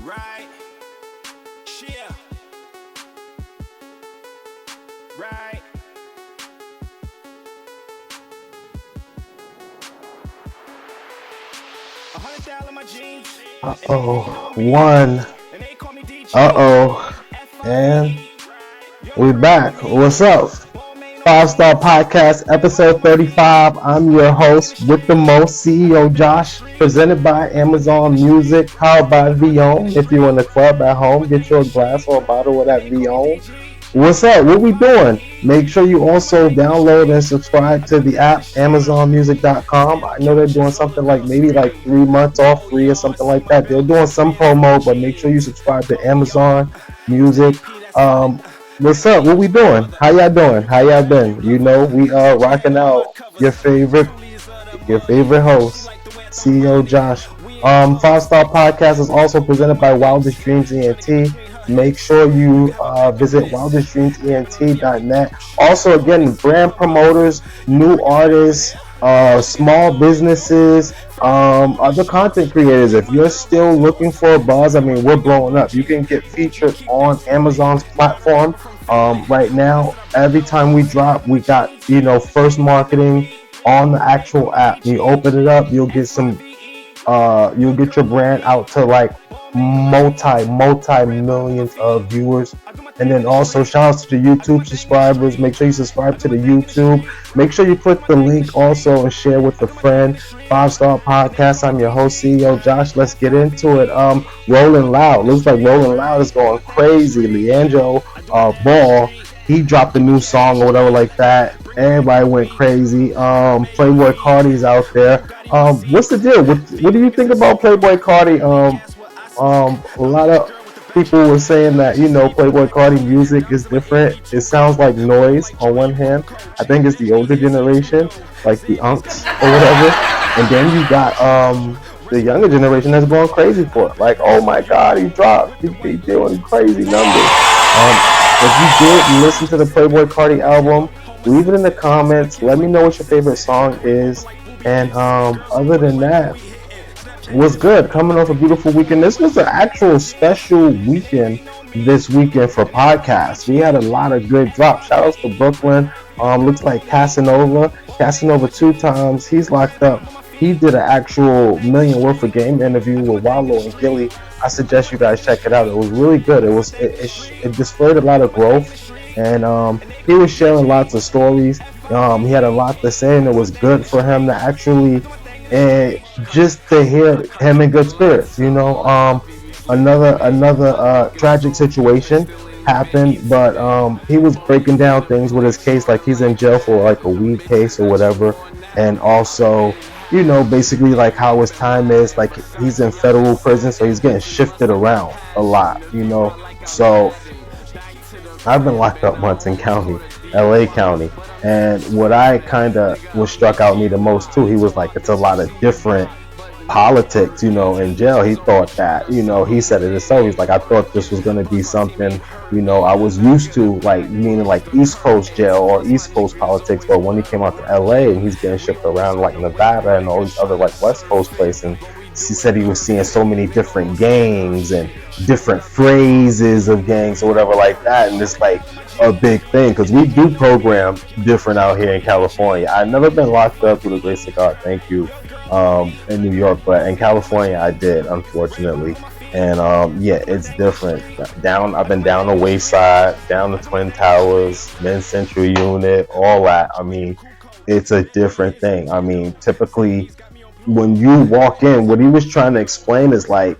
Right. Yeah. Right. $100 in my jeans. One. And we back. What's up? 5-Star Podcast, episode 35. I'm your host with the most, CEO Josh, presented by Amazon Music, powered by Vion. If you're in the club at home, get your glass or a bottle of that Vion. What's up? What we doing? Make sure you also download and subscribe to the app, AmazonMusic.com. I know they're doing something like maybe like 3 months off free or something like that. They're doing some promo, but make sure you subscribe to Amazon Music. What's up? What we doing? How y'all doing? How y'all been? You know, we are rocking out your favorite host, CEO Josh. 5-Star Podcast is also presented by Wildest Dreams ENT. Make sure you visit wildestdreamsent.net. Also, again, brand promoters, new artists, small businesses, other content creators. If you're still looking for a buzz, I mean, we're blowing up. You can get featured on Amazon's platform. Right now, every time we drop, we got, first marketing on the actual app. You open it up, you'll get your brand out to like multi millions of viewers. And then also shout out to the YouTube subscribers. Make sure you subscribe to the YouTube. Make sure you click the link also and share with a friend. 5-Star Podcast. I'm your host, CEO Josh. Let's get into it. Rolling Loud. Looks like Rolling Loud is going crazy. Leandro Ball, he dropped a new song or whatever like that. Everybody went crazy. Playboy Carti's out there. What's the deal? What do you think about Playboy Carti? A lot of people were saying that, Playboy Carti music is different. It sounds like noise on one hand. I think it's the older generation, like the unks or whatever. And then you got the younger generation that's going crazy for it. Like, oh my God, he dropped. He doing crazy numbers. If you did listen to the Playboy Carti album, leave it in the comments. Let me know what your favorite song is. And other than that, was good. Coming off a beautiful weekend. This was an actual special weekend this weekend for podcasts. We had a lot of good drops. Shout outs to Brooklyn. Looks like Cassanova 2 times. He's locked up. He did an actual million worth of game interview with Wallow and Gilly. I suggest you guys check it out. It was really good. It displayed a lot of growth, and he was sharing lots of stories. He had a lot to say, and it was good for him to actually just to hear him in good spirits. Another tragic situation happened, but he was breaking down things with his case, like he's in jail for like a weed case or whatever, and also basically like how his time is, like he's in federal prison, so he's getting shifted around a lot, so I've been locked up once in LA County, and what I kind of was struck out me the most too, he was like, it's a lot of different politics, in jail. He thought that, he said it himself. He's like, I thought this was going to be something, I was used to, like, meaning like East Coast jail or East Coast politics. But when he came out to LA and he's getting shipped around like Nevada and all these other like West Coast places, and he said he was seeing so many different gangs and different phrases of gangs or whatever like that. And it's like a big thing because we do program different out here in California. I've never been locked up with a grace of God, thank you, in New York, but in California I did, unfortunately. And it's different. I've been down the Wayside, down the Twin Towers, Men's Central Unit, all that. I mean, it's a different thing. I mean, typically when you walk in, what he was trying to explain is like,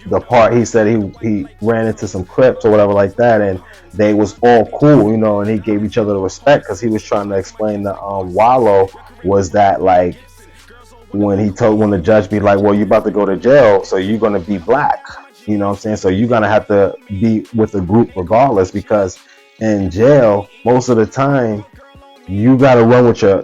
the part he said he ran into some Crips or whatever like that, and they was all cool, and he gave each other the respect because he was trying to explain the Wallow was that like when the judge be like, well, you about to go to jail, so you're gonna be black, what I'm saying? So you're gonna have to be with the group regardless, because in jail most of the time you gotta run with your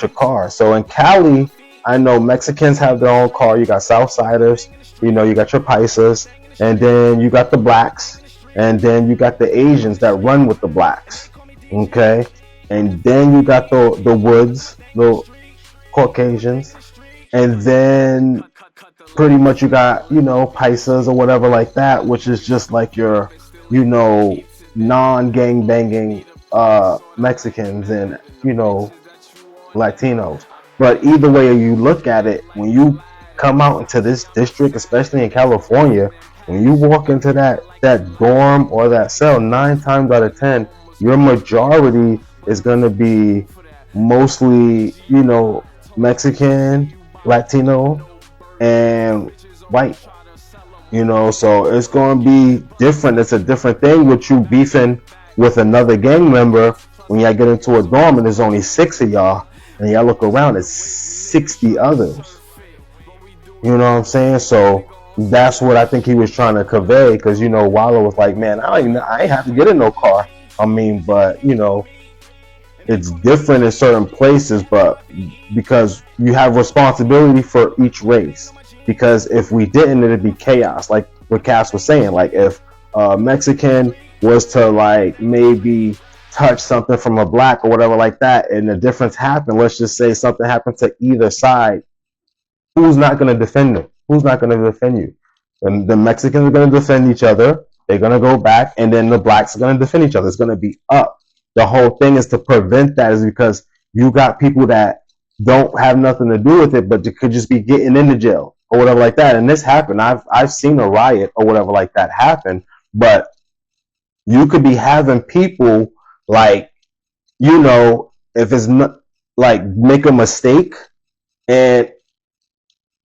car. So in Cali, I know Mexicans have their own car. You got Southsiders, you got your Paisas, and then you got the blacks, and then you got the Asians that run with the blacks, okay? And then you got the Woods, the Caucasians, and then pretty much you got, paisas or whatever like that, which is just like your, non-gang banging Mexicans and, Latinos. But either way you look at it, when you come out into this district, especially in California, when you walk into that dorm or that cell, 9 times out of 10, your majority is going to be mostly, Mexican, Latino, and white. So it's going to be different. It's a different thing with you beefing with another gang member when y'all get into a dorm and there's only 6 of y'all, and y'all look around, it's 60 others. You know what I'm saying? So that's what I think he was trying to convey, because Wallow was like, man, I ain't have to get in no car. I mean, but it's different in certain places, but because you have responsibility for each race. Because if we didn't, it'd be chaos. Like what Cass was saying, like if a Mexican was to like maybe touch something from a black or whatever like that, and the difference happened, let's just say something happened to either side, who's not going to defend them? Who's not going to defend you? And the Mexicans are going to defend each other. They're going to go back, and then the blacks are going to defend each other. It's going to be up. The whole thing is to prevent that, is because you got people that don't have nothing to do with it, but they could just be getting into jail or whatever like that. And this happened. I've seen a riot or whatever like that happen, but you could be having people like, if it's not like make a mistake, and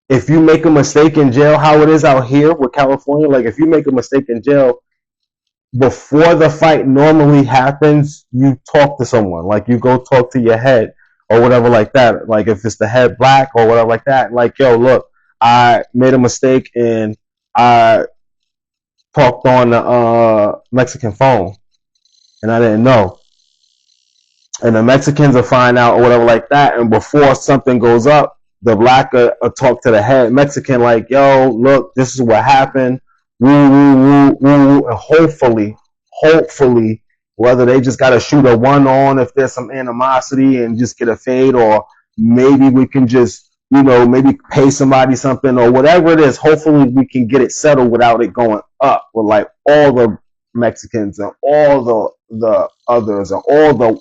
if you make a mistake in jail, how it is out here with California, like if you make a mistake in jail, before the fight normally happens, you talk to someone. Like you go talk to your head or whatever like that. Like if it's the head black or whatever like that, like, yo, look, I made a mistake and I talked on the Mexican phone and I didn't know. And the Mexicans will find out or whatever like that. And before something goes up, the black will talk to the head Mexican like, yo, look, this is what happened. Woo, woo, woo, woo. And hopefully, whether they just got to shoot a 1-on if there's some animosity and just get a fade, or maybe we can just, maybe pay somebody something or whatever it is. Hopefully we can get it settled without it going up with like all the Mexicans and all the others and all the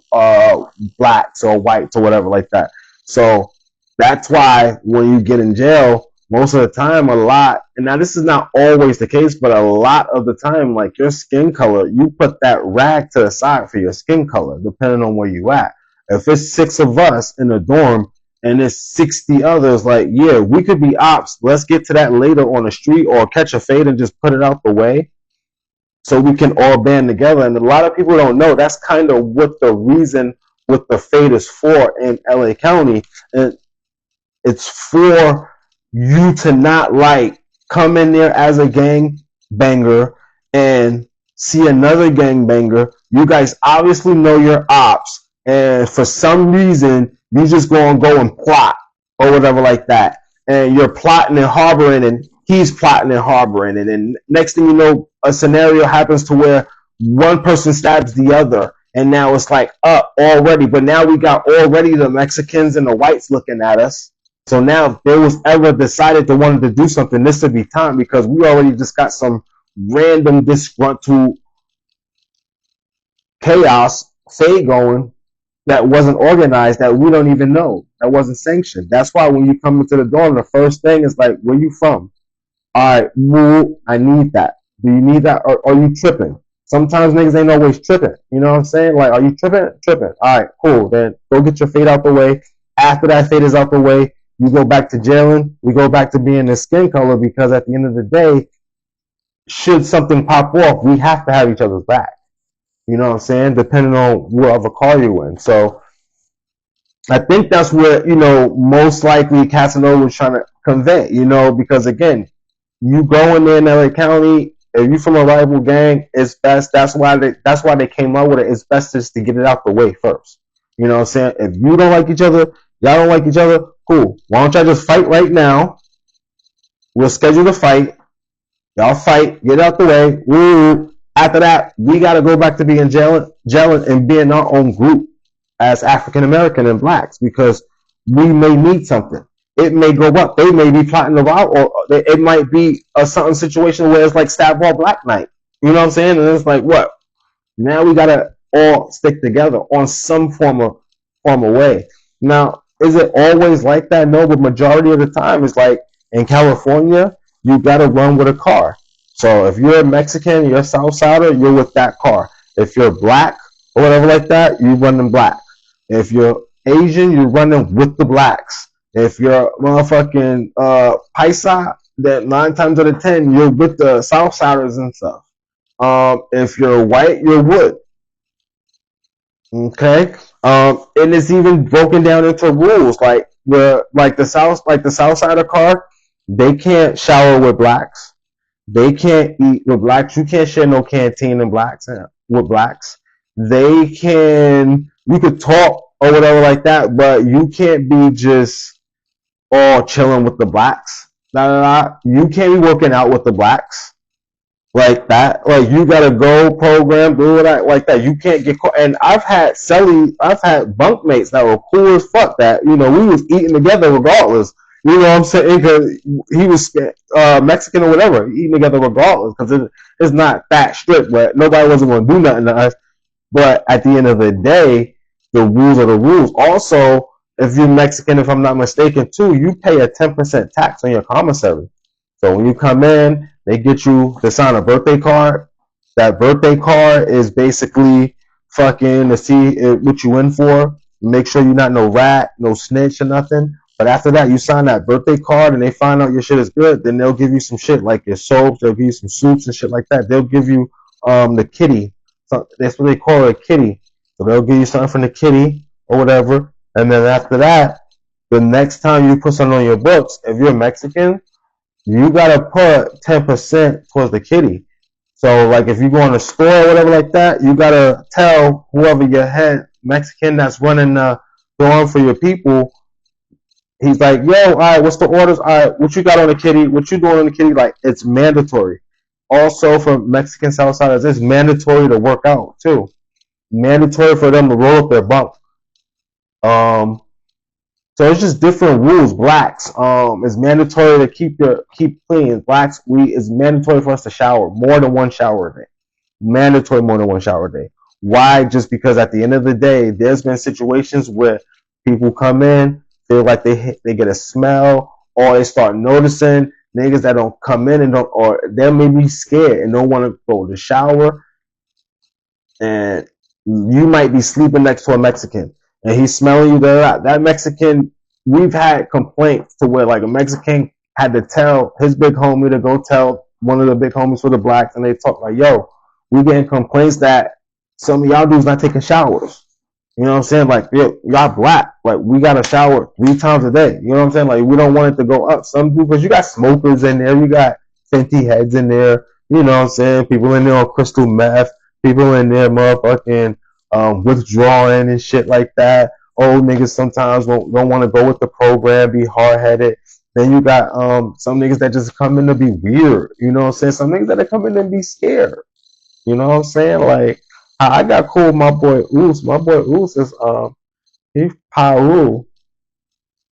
blacks or whites or whatever like that. So that's why when you get in jail, most of the time, and now this is not always the case, but a lot of the time, like your skin color, you put that rag to the side for your skin color, depending on where you at. If it's 6 of us in a dorm and there's 60 others, like, yeah, we could be ops. Let's get to that later on the street, or catch a fade and just put it out the way so we can all band together. And a lot of people don't know that's kind of what the reason what the fade is for in LA County. And it's for you to not like come in there as a gang banger and see another gang banger. You guys obviously know your ops, and for some reason you just go and plot or whatever like that, and you're plotting and harboring, and he's plotting and harboring, and then next thing you know, a scenario happens to where one person stabs the other, and now it's like up already. But now we got already the Mexicans and the whites looking at us. So now if there was ever decided to wanted to do something, this would be time, because we already just got some random disgruntled chaos fade going that wasn't organized, that we don't even know, that wasn't sanctioned. That's why when you come into the dorm, the first thing is like, where you from? All right, woo, I need that. Do you need that, or are you tripping? Sometimes niggas ain't always tripping. You know what I'm saying? Like, are you tripping? Tripping. All right, cool. Then go get your fade out the way. After that fade is out the way, you go back to jailing. We go back to being the skin color, because at the end of the day, should something pop off, we have to have each other's back. You know what I'm saying? Depending on whatever car you're in. So I think that's what, most likely Cassanova was trying to convey, because again, you go in there in LA County, if you from a rival gang, it's best. That's why they came up with it. It's best just to get it out the way first. You know what I'm saying? If you don't like each other, y'all don't like each other, cool. Why don't y'all just fight right now? We'll schedule the fight. Y'all fight, get it out the way. Woo. After that, we got to go back to being gelling and being our own group as African American and blacks, because we may need something. it may go up. They may be plotting to rob, or it might be a certain situation where it's like Stab All Black Night. You know what I'm saying? And it's like, what? Now we gotta all stick together on some form of way. Now, is it always like that? No, but majority of the time, it's like in California, you gotta run with a car. So if you're a Mexican, you're a Southsider, you're with that car. If you're black or whatever like that, you run in black. If you're Asian, you're running with the blacks. If you're motherfucking Paisa, then 9 times out of 10, you're with the Southsiders and stuff. If you're white, you're wood. Okay. And it's even broken down into rules, like where like the South Side of car, they can't shower with blacks. They can't eat with blacks. You can't share no canteen in blacks with blacks. They can you could talk or whatever like that, but you can't be just all chilling with the blacks. You can't be working out with the blacks like that. Like you gotta go program, do that like that. You can't get caught. And I've had bunkmates that were cool as fuck. That we was eating together regardless. You know what I'm saying? Because he was Mexican or whatever, eating together regardless. Because it's not that strict, but nobody wasn't gonna do nothing to us. But at the end of the day, the rules are the rules. Also, if you're Mexican, if I'm not mistaken, too, you pay a 10% tax on your commissary. So when you come in, they get you to sign a birthday card. That birthday card is basically fucking to see what you in for. Make sure you're not no rat, no snitch or nothing. But after that, you sign that birthday card and they find out your shit is good. Then they'll give you some shit like your soaps. They'll give you some soups and shit like that. They'll give you the kitty. So that's what they call it, a kitty. So they'll give you something from the kitty or whatever. And then after that, the next time you put something on your books, if you're Mexican, you gotta put 10% towards the kitty. So like if you go in a store or whatever like that, you gotta tell whoever your head Mexican that's running the dorm for your people. He's like, yo, all right, what's the orders? All right, what you got on the kitty? What you doing on the kitty? Like it's mandatory. Also for Mexican Southsiders, it's mandatory to work out too. Mandatory for them to roll up their bunk. So it's just different rules. Blacks, it's mandatory to keep clean. Blacks, it's mandatory for us to shower more than one shower a day. Mandatory more than one shower a day. Why? Just because at the end of the day, there's been situations where people come in, feel like they get a smell, or they start noticing niggas that don't come in and don't, or they may be scared and don't want to go to the shower, and you might be sleeping next to a Mexican and he's smelling you there. That Mexican, we've had complaints to where like a Mexican had to tell his big homie to go tell one of the big homies for the blacks, and they talk like, yo, we getting complaints that some of y'all dudes not taking showers. You know what I'm saying? Like, yo, y'all black. Like, we got to shower 3 times a day. You know what I'm saying? Like, we don't want it to go up. Some people, because you got smokers in there. You got Fenty heads in there. You know what I'm saying? People in there on crystal meth. People in there motherfucking withdrawing and shit like that. Old niggas sometimes don't want to go with the program, be hard-headed. Then you got some niggas that just come in to be weird. You know what I'm saying? Some niggas that come in and be scared. You know what I'm saying? Like, I got cool with my boy Oos. My boy Oos is he's Paru.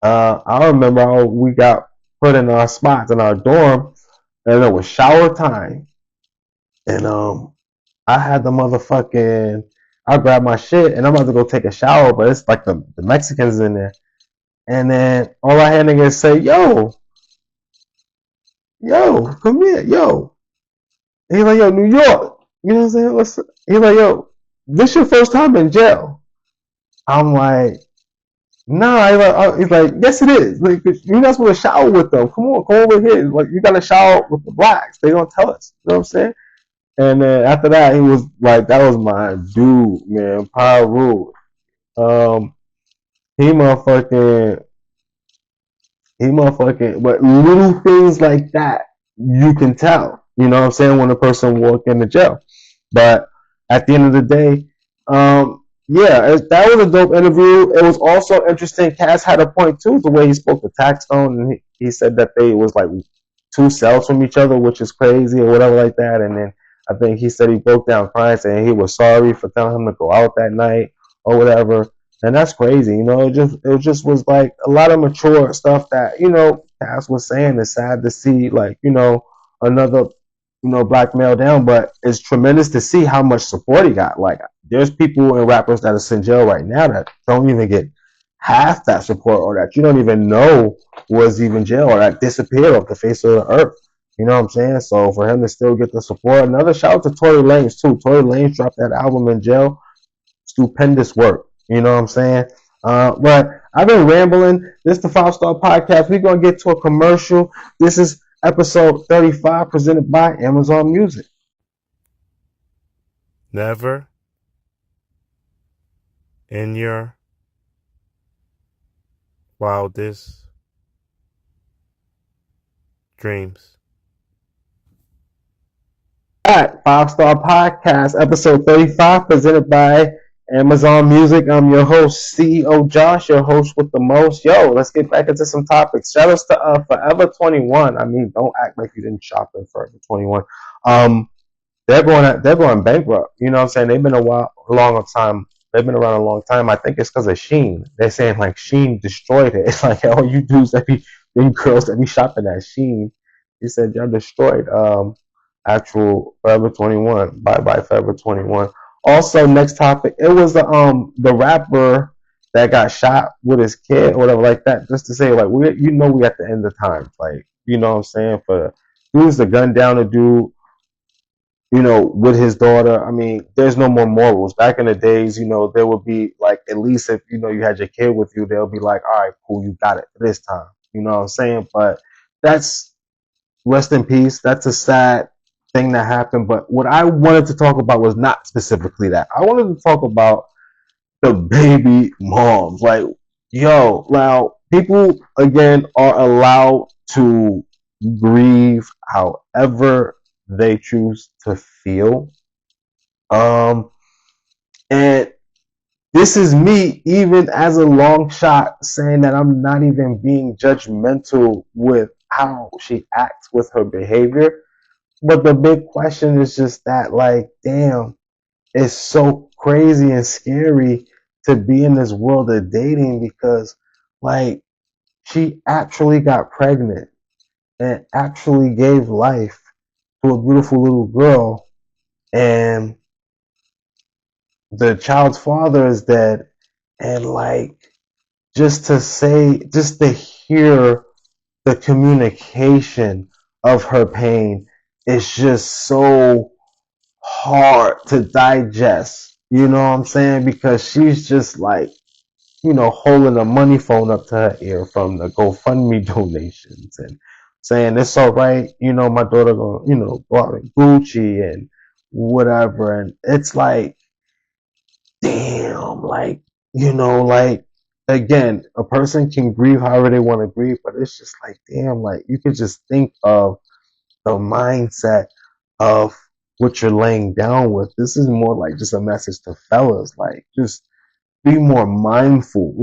I remember how we got put in our spots in our dorm, and it was shower time, and I had the motherfucking. I grabbed my shit and I'm about to go take a shower, but it's like the Mexicans in there, and then all I had niggas say, yo, come here, yo. And he's like, yo, New York. You know what I'm saying? He's like, yo, this your first time in jail? I'm like, nah. He's like, yes, it is. Like, you're not supposed to shower with them. Come on, come over here. Like, you got to shower with the blacks. They don't tell us. You know what I'm saying? And then after that, he was like, that was my dude, man. Pyru. He motherfucking, but little things like that, you can tell. You know what I'm saying? When a person walk into jail. But at the end of the day, yeah, that was a dope interview. It was also interesting. Cass had a point too, the way he spoke to Taxstone, and he said that they was like 2 cells from each other, which is crazy or whatever like that. And then I think he said he broke down crying, saying he was sorry for telling him to go out that night or whatever. And that's crazy. It just was like a lot of mature stuff that Cass was saying. It's sad to see, like, another black male down, but it's tremendous to see how much support he got. Like, there's people and rappers that are in jail right now that don't even get half that support, or that you don't even know was even jail, or that disappeared off the face of the earth. You know what I'm saying? So for him to still get the support, another shout out to Tory Lanez too. Tory Lanez dropped that album in jail. Stupendous work. You know what I'm saying? But I've been rambling. This is the 5 Star Podcast. We're going to get to a commercial. This is episode 35 presented by Amazon Music. Never in your wildest dreams. All right, 5 Star Podcast, episode 35, presented by Amazon Music. I'm your host, CEO Josh, your host with the most. Yo, let's get back into some topics. Shout outs to Forever 21. I mean, don't act like you didn't shop in Forever 21. They're going bankrupt. You know what I'm saying? They've been a long time. They've been around a long time. I think it's because of Shein. They're saying like Shein destroyed it. It's like all you dudes girls that be shopping at Shein. He said y'all destroyed actual Forever 21. Bye bye Forever 21. Also, next topic. It was the rapper that got shot with his kid or whatever like that. Just to say, like, we at the end of times. Like, you know what I'm saying? For dudes to gun down a dude, with his daughter. I mean, there's no more morals. Back in the days, there would be like, at least if you had your kid with you, they'll be like, all right, cool, you got it for this time. You know what I'm saying? But that's, rest in peace. That's a sad thing that happened. But what I wanted to talk about was not specifically that. I wanted to talk about the baby moms. Like, yo, now people again are allowed to grieve however they choose to feel. And this is me, even as a long shot, saying that I'm not even being judgmental with how she acts with her behavior. But the big question is just that, like, damn, it's so crazy and scary to be in this world of dating because, like, she actually got pregnant and actually gave life to a beautiful little girl, and the child's father is dead. And, like, just to hear the communication of her pain is just so hard to digest. You know what I'm saying? Because she's just like, holding a money phone up to her ear from the GoFundMe donations and saying it's all right, my daughter gonna, go out in Gucci and whatever. And it's like, damn, like, like, again, a person can grieve however they want to grieve, but it's just like, damn, like, you could just think of the mindset of what you're laying down with. This is more like just a message to fellas, like, just be more mindful.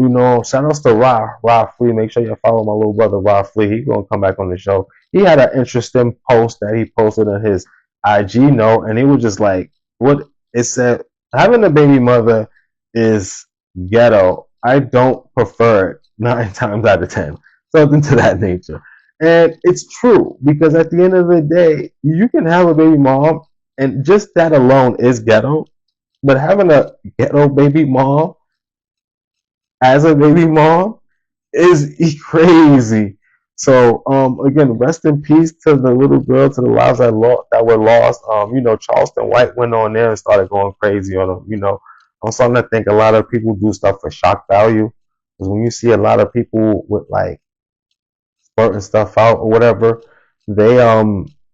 Shout outs to Ra Flea. Make sure you follow my little brother Ra Flea. He's gonna come back on the show. He had an interesting post that he posted on his IG note, and he was just like, what it said, having a baby mother is ghetto. I don't prefer it 9 times out of 10. Something to that nature. And it's true, because at the end of the day, you can have a baby mom, and just that alone is ghetto. But having a ghetto baby mom as a baby mom is crazy. So again, rest in peace to the little girl, to the lives that were lost. Charleston White went on there and started going crazy on them. I'm starting to think a lot of people do stuff for shock value. Because when you see a lot of people with like spurting stuff out or whatever, they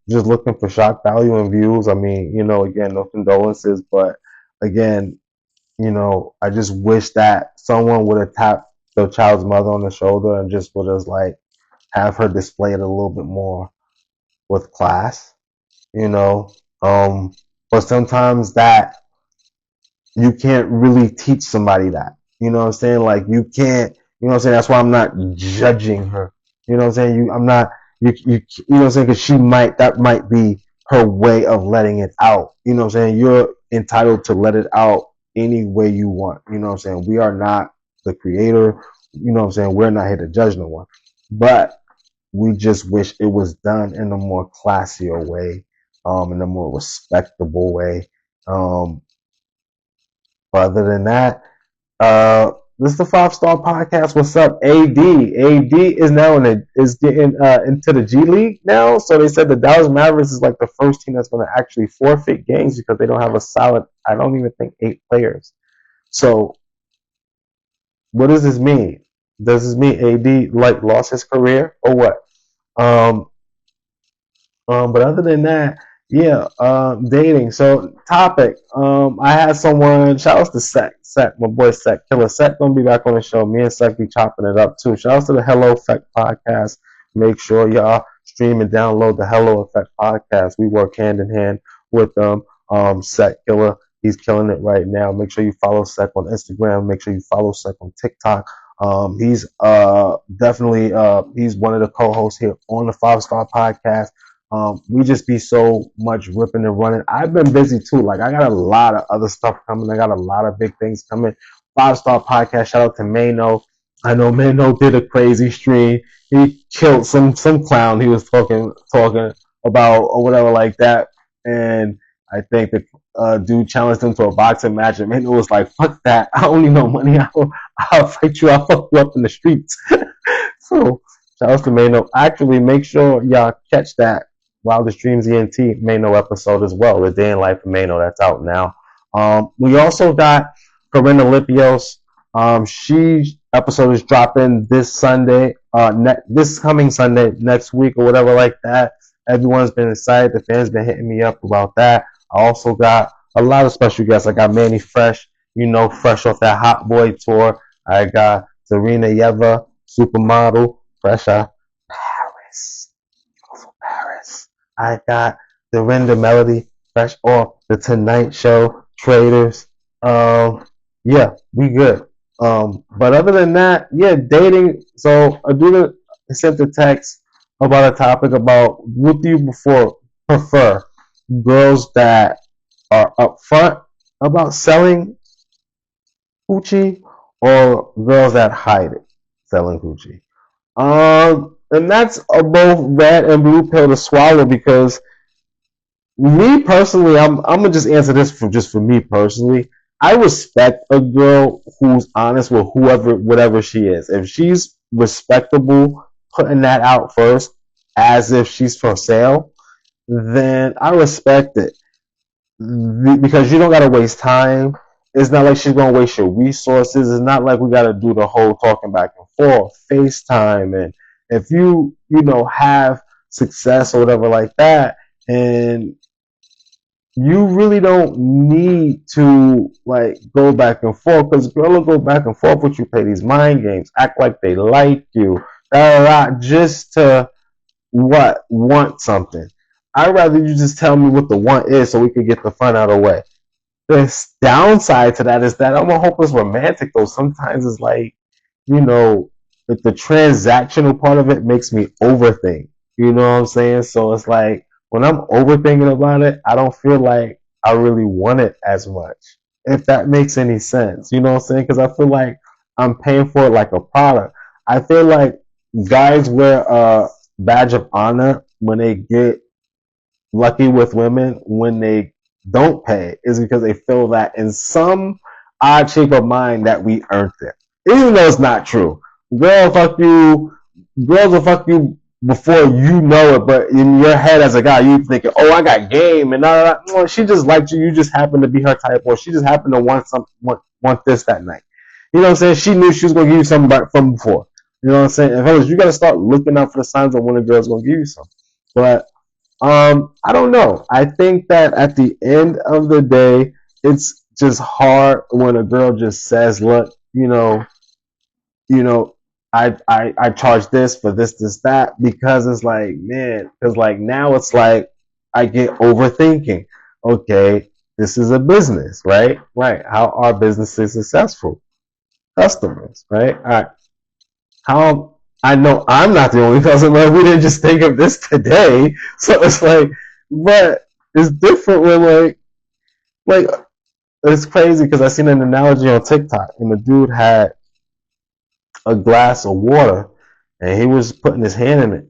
just looking for shock value and views. I mean, again, no condolences, but again, I just wish that someone would have tapped the child's mother on the shoulder and just would have like have her display it a little bit more with class, but sometimes that you can't really teach somebody that, you know what I'm saying? Like, you can't, you know what I'm saying? That's why I'm not judging her. You know what I'm saying? I'm not, you know what I'm saying? Because that might be her way of letting it out. You know what I'm saying? You're entitled to let it out any way you want. You know what I'm saying? We are not the creator. You know what I'm saying? We're not here to judge no one. But we just wish it was done in a more classier way, in a more respectable way. Um, but other than that, this is the 5 Star Podcast. What's up, AD? AD is now getting into the G League now. So they said the Dallas Mavericks is like the first team that's going to actually forfeit games because they don't have a solid. I don't even think 8 players. So what does this mean? Does this mean AD like lost his career or what? Um, but other than that, yeah, dating. So topic. I had someone. Shout out to Sec, my boy Sec, Killer Sec, gonna be back on the show. Me and Sec be chopping it up too. Shout out to the Hello Effect podcast. Make sure y'all stream and download the Hello Effect podcast. We work hand in hand with them. Sec Killer, he's killing it right now. Make sure you follow Sec on Instagram. Make sure you follow Sec on TikTok. He's definitely he's one of the co-hosts here on the 5 Star Podcast. We just be so much ripping and running. I've been busy too. Like I got a lot of other stuff coming. I got a lot of big things coming. 5 Star Podcast. Shout out to Mano. I know Mano did a crazy stream. He killed some clown he was talking about or whatever like that. And I think the dude challenged him to a boxing match, and Mano was like, "Fuck that! I don't need no money. I'll fight you. I'll fuck you up in the streets." So shout out to Mano. Actually, make sure y'all catch that Wildest Dreams ENT Mano episode as well. The Day in Life of Mano, that's out now. We also got Corinna Lipios. She episode is dropping this Sunday, this coming Sunday, next week or whatever like that. Everyone's been excited. The fans been hitting me up about that. I also got a lot of special guests. I got Manny Fresh, fresh off that Hot Boy tour. I got Serena Yeva, supermodel, fresh out Paris. Beautiful Paris. I got Dorinda Melody, fresh off the Tonight Show, Traders. Yeah, we good. But other than that, yeah, dating. So a dude sent a text about a topic about what do you prefer girls that are upfront about selling coochie or girls that hide it selling coochie. And that's a both red and blue pill to swallow because me personally, I'm gonna just answer this for me personally. I respect a girl who's honest with whatever she is. If she's respectable, putting that out first as if she's for sale, then I respect it because you don't gotta waste time. It's not like she's gonna waste your resources. It's not like we gotta do the whole talking back and forth, FaceTime, and if you have success or whatever like that, and you really don't need to like go back and forth because girl will go back and forth with you, play these mind games, act like they like you, just to want something. I'd rather you just tell me what the want is so we can get the fun out of the way. The downside to that is that I'm a hopeless romantic though. Sometimes it's like, if the transactional part of it makes me overthink. You know what I'm saying? So it's like when I'm overthinking about it, I don't feel like I really want it as much. If that makes any sense. You know what I'm saying? Because I feel like I'm paying for it like a product. I feel like guys wear a badge of honor when they get lucky with women when they don't pay is because they feel that in some odd shape of mind that we earned it. Even though it's not true. Girls will fuck you before you know it, but in your head as a guy, you thinking, oh, I got game, and well, she just liked you, you just happened to be her type, or she just happened to want this that night. You know what I'm saying? She knew she was going to give you something from before. You know what I'm saying? And fellas, you got to start looking out for the signs of when a girl's going to give you something. But I don't know. I think that at the end of the day, it's just hard when a girl just says, look, I charge this for this, that, because it's like, man, because like now it's like I get overthinking. Okay, this is a business, right? Right. How are businesses successful? Customers, right? All right. How I know I'm not the only person, but we didn't just think of this today. So it's like, but it's different when like it's crazy because I seen an analogy on TikTok, and the dude had a glass of water, and he was putting his hand in it,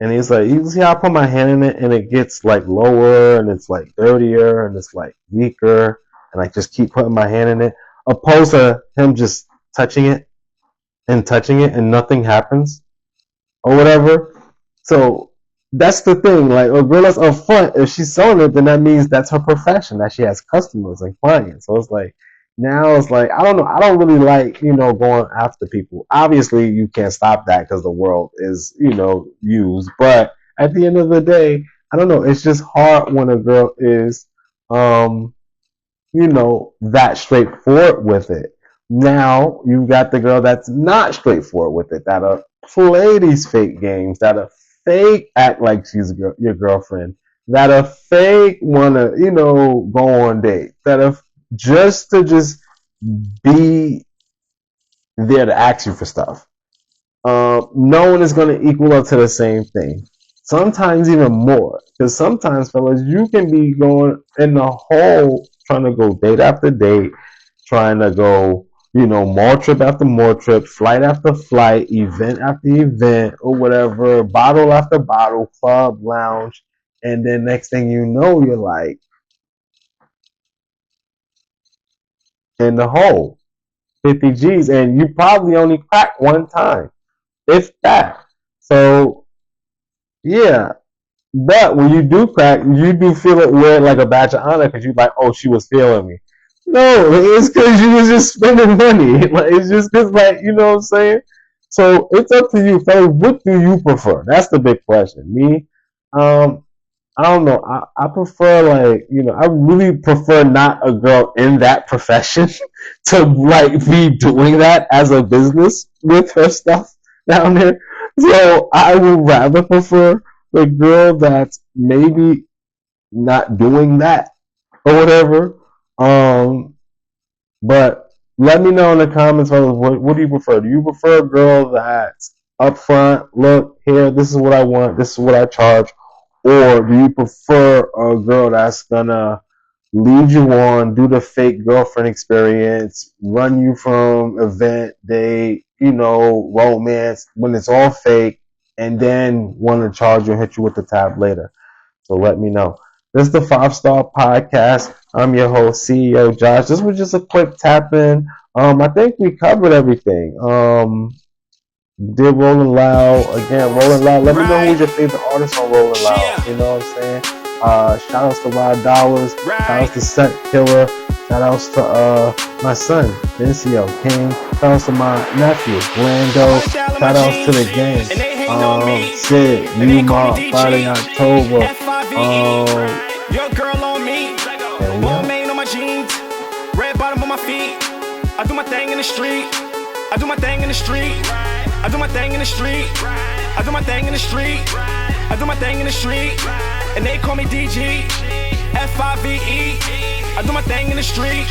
and he's like, "You see how I put my hand in it, and it gets like lower, and it's like dirtier, and it's like weaker, and I just keep putting my hand in it, opposed to him just touching it and nothing happens or whatever." So that's the thing. Like a girl that's upfront, if she's selling it, then that means that's her profession, that she has customers and clients. So it's like now it's like I don't know. I don't really like going after people. Obviously, you can't stop that because the world is used. But at the end of the day, I don't know. It's just hard when a girl is that straightforward with it. Now you've got the girl that's not straightforward with it, that'll play these fake games, that'll fake act like she's your girlfriend, that'll fake wanna, go on dates, that'll just be there to ask you for stuff. No one is going to equal up to the same thing. Sometimes even more. Because sometimes, fellas, you can be going in the hole trying to go date after date, trying to go, mall trip after mall trip, flight after flight, event after event, or whatever, bottle after bottle, club, lounge. And then next thing you know, you're like in the hole. 50 G's, and you probably only crack one time, if that. So, yeah. But when you do crack, you do feel it weird like a badge of honor because you're like, oh, she was feeling me. No, it's because you was just spending money. Like, it's just because, you know what I'm saying? So it's up to you, fellas. What do you prefer? That's the big question. Me, I don't know. I prefer I really prefer not a girl in that profession to be doing that as a business with her stuff down there. So I would rather prefer the girl that's maybe not doing that or whatever. But let me know in the comments, what do you prefer? Do you prefer a girl that's upfront, look, here, this is what I want, this is what I charge? Or do you prefer a girl that's gonna lead you on, do the fake girlfriend experience, run you from event, date, romance, when it's all fake, and then want to charge you and hit you with the tab later? So let me know. This is the 5-Star Podcast. I'm your host, CEO Josh. This was just a quick tap in. I think we covered everything. Did Rolling Loud. Again, Rolling Loud. Let me know who's your favorite artist on Rolling Loud. You know what I'm saying? Shout outs to Rod Dollars. Shout outs to Set Killer. Shout outs to my son, Vincio King. Shout outs to my nephew, Lando. Shout outs to the gang. Sid, Newmark, Friday, October. Your girl on me. Ball mane on my jeans. Red bottom on my feet. I do my thing in the street. I do my thing in the street. I do my thing in the street. I do my thing in the street. I do my thing in the street. And they call me DG. FIVE. I do my thing in the street.